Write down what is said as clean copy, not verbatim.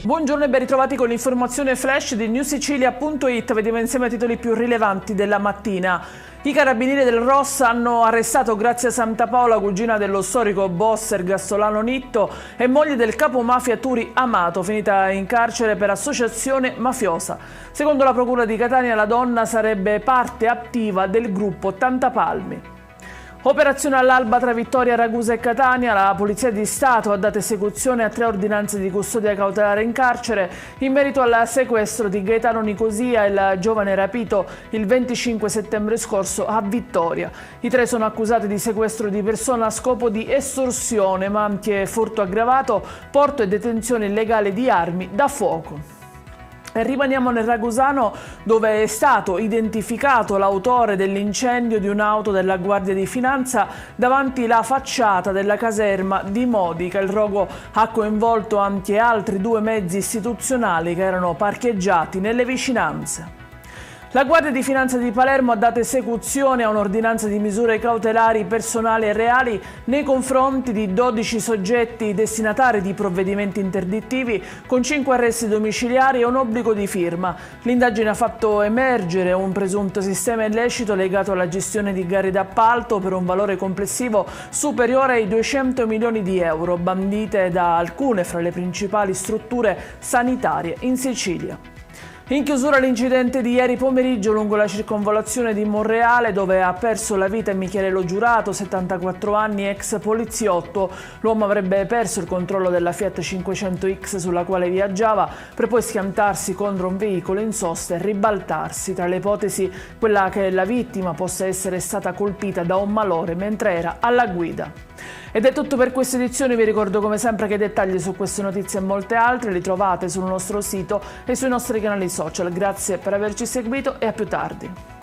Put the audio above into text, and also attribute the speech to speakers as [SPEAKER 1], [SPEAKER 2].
[SPEAKER 1] Buongiorno e ben ritrovati con l'informazione flash di newsicilia.it. Vediamo insieme i titoli più rilevanti della mattina. I carabinieri del Ross hanno arrestato Grazia Santapaola, cugina dello storico boss ergastolano Nitto e moglie del capo mafia Turi Amato, finita in carcere per associazione mafiosa. Secondo la procura di Catania, la donna sarebbe parte attiva del gruppo Tantapalmi. Operazione all'alba tra Vittoria, Ragusa e Catania. La Polizia di Stato ha dato esecuzione a 3 ordinanze di custodia cautelare in carcere in merito al sequestro di Gaetano Nicosia, il giovane rapito il 25 settembre scorso a Vittoria. I 3 sono accusati di sequestro di persona a scopo di estorsione, ma anche furto aggravato, porto e detenzione illegale di armi da fuoco. E rimaniamo nel Ragusano, dove è stato identificato l'autore dell'incendio di un'auto della Guardia di Finanza davanti la facciata della caserma di Modica. Il rogo ha coinvolto anche altri 2 mezzi istituzionali che erano parcheggiati nelle vicinanze. La Guardia di Finanza di Palermo ha dato esecuzione a un'ordinanza di misure cautelari personali e reali nei confronti di 12 soggetti destinatari di provvedimenti interdittivi con 5 arresti domiciliari e un obbligo di firma. L'indagine ha fatto emergere un presunto sistema illecito legato alla gestione di gare d'appalto per un valore complessivo superiore ai 200 milioni di euro, bandite da alcune fra le principali strutture sanitarie in Sicilia. In chiusura l'incidente di ieri pomeriggio lungo la circonvallazione di Monreale, dove ha perso la vita Michele Lo Giurato, 74 anni, ex poliziotto. L'uomo avrebbe perso il controllo della Fiat 500X sulla quale viaggiava per poi schiantarsi contro un veicolo in sosta e ribaltarsi. Tra le ipotesi, quella che la vittima possa essere stata colpita da un malore mentre era alla guida. Ed è tutto per questa edizione. Vi ricordo come sempre che i dettagli su queste notizie e molte altre li trovate sul nostro sito e sui nostri canali social. Grazie per averci seguito e a più tardi.